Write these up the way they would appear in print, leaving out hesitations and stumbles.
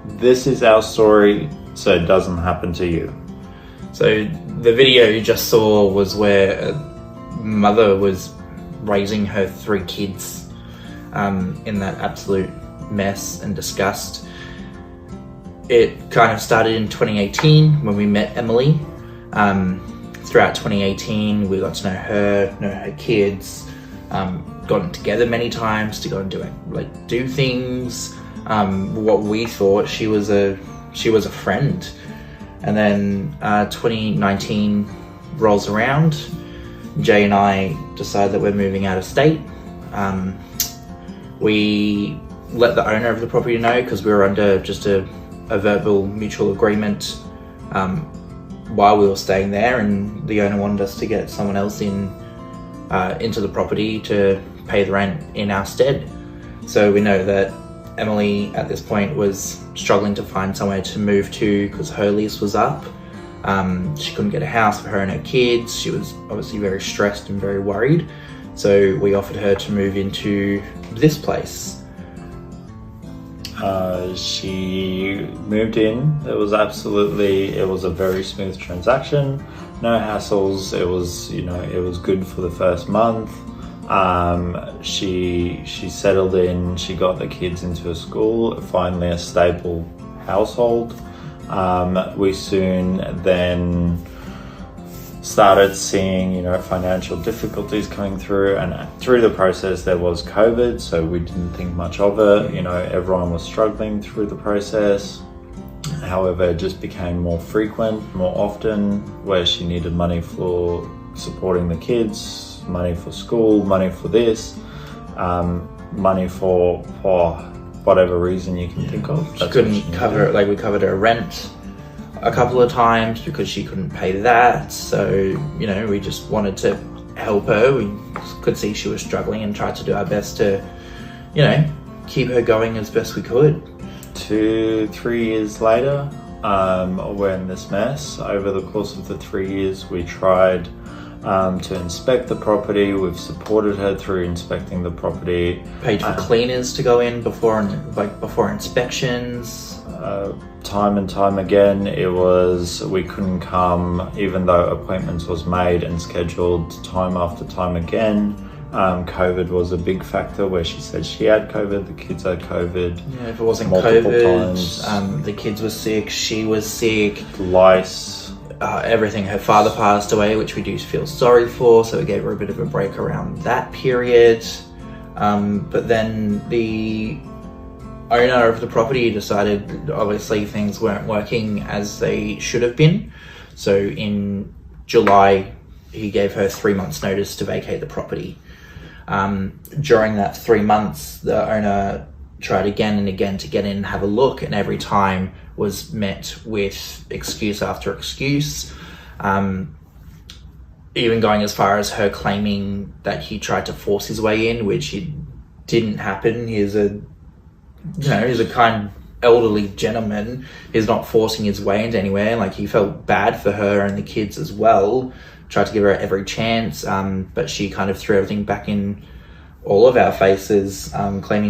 this is our story so it doesn't happen to you. So the video you just saw was where a mother was raising her 3 kids in that absolute mess and disgust. It kind of started in 2018 when we met Emily. Throughout 2018, we got to know her kids, gotten together many times to go and do things. What we thought she was a friend. And then 2019 rolls around. Jay and I decide that we're moving out of state. We let the owner of the property know because we were under just a verbal mutual agreement while we were staying there, and the owner wanted us to get someone else into the property to pay the rent in our stead. So we know that Emily at this point was struggling to find somewhere to move to because her lease was up. She couldn't get a house for her and her kids. She was obviously very stressed and very worried. So we offered her to move into this place. She moved in. It was a very smooth transaction. No hassles. It was good for the first month. She settled in. She got the kids into a school. Finally, a stable household. We soon then started seeing, financial difficulties coming through, and through the process there was COVID, so we didn't think much of it. Everyone was struggling through the process. However, it just became more frequent, more often, where she needed money for supporting the kids, money for school, money for this, money for whatever reason you can think of. She couldn't cover it. We covered her rent a couple of times because she couldn't pay that. So, we just wanted to help her. We could see she was struggling and tried to do our best to, keep her going as best we could. 2-3 years later, we're in this mess. Over the course of the 3 years, we tried to inspect the property. We've supported her through inspecting the property. Paid for cleaners to go in before inspections. Time and time again, we couldn't come, even though appointments was made and scheduled time after time again. COVID was a big factor where she said she had COVID, the kids had COVID. Yeah, if it wasn't multiple COVID, times. The kids were sick, she was sick. Lice. Everything. Her father passed away, which we do feel sorry for, so we gave her a bit of a break around that period. But then the owner of the property decided obviously things weren't working as they should have been. So in July, he gave her 3 months notice to vacate the property. During that 3 months, the owner tried again and again to get in and have a look, and every time was met with excuse after excuse. Even going as far as her claiming that he tried to force his way in, which it didn't happen. He's a kind elderly gentleman. He's not forcing his way into anywhere. He felt bad for her and the kids as well. Tried to give her every chance, but she kind of threw everything back in all of our faces,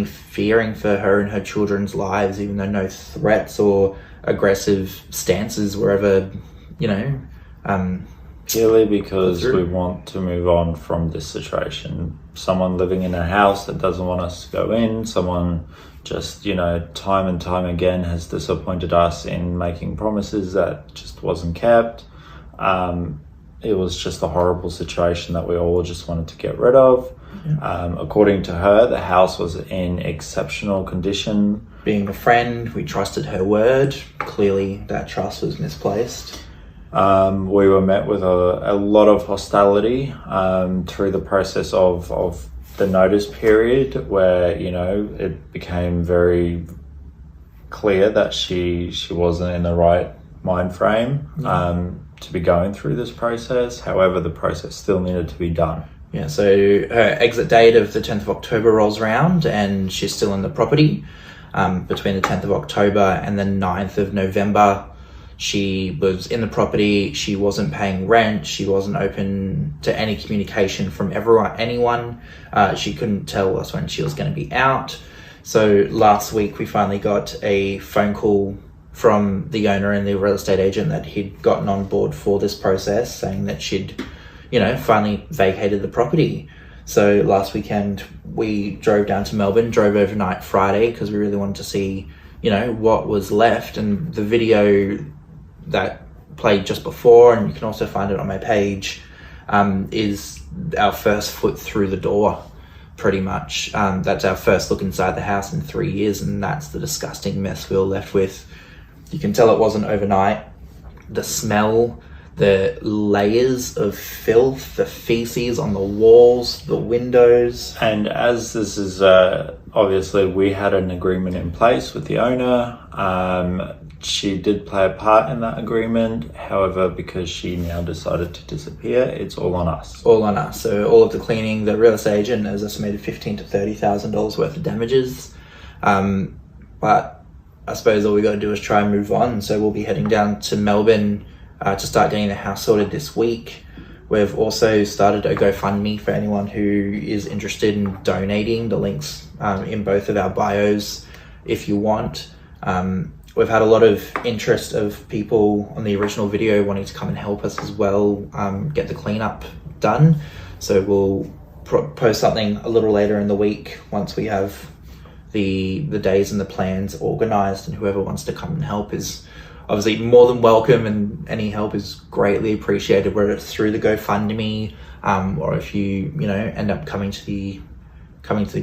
fearing for her and her children's lives, even though no threats or aggressive stances were ever, Purely because we want to move on from this situation. Someone living in a house that doesn't want us to go in, someone just, time and time again has disappointed us in making promises that just wasn't kept. It was just a horrible situation that we all just wanted to get rid of. Yeah. According to her, the house was in exceptional condition. Being a friend, we trusted her word. Clearly, that trust was misplaced. We were met with a lot of hostility through the process of the notice period, where, it became very clear that she wasn't in the right mind frame to be going through this process. However, the process still needed to be done. Yeah, so her exit date of the 10th of October rolls around and she's still in the property. Between the 10th of October and the 9th of November, she was in the property. She wasn't paying rent. She wasn't open to any communication from anyone. She couldn't tell us when she was going to be out. So last week we finally got a phone call from the owner and the real estate agent that he'd gotten on board for this process, saying that she'd, finally vacated the property. So last weekend we drove down to Melbourne, drove overnight Friday because we really wanted to see, what was left. And the video that played just before, and you can also find it on my page, is our first foot through the door. Pretty much. That's our first look inside the house in 3 years, and that's the disgusting mess we were left with. You can tell it wasn't overnight. The smell, the layers of filth, the feces on the walls, the windows. And as this is obviously, we had an agreement in place with the owner. She did play a part in that agreement. However, because she now decided to disappear, it's all on us. All on us. So all of the cleaning, the real estate agent has estimated $15,000 to $30,000 worth of damages. But I suppose all we got to do is try and move on. So we'll be heading down to Melbourne to start getting the house sorted this week. We've also started a GoFundMe for anyone who is interested in donating. The links in both of our bios if you want. We've had a lot of interest of people on the original video wanting to come and help us as well, get the cleanup done. So we'll post something a little later in the week once we have the days and the plans organized, and whoever wants to come and help is obviously more than welcome, and any help is greatly appreciated, whether it's through the GoFundMe, or if you end up coming to the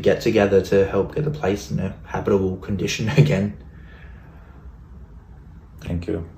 get together to help get the place in a habitable condition again. Thank you.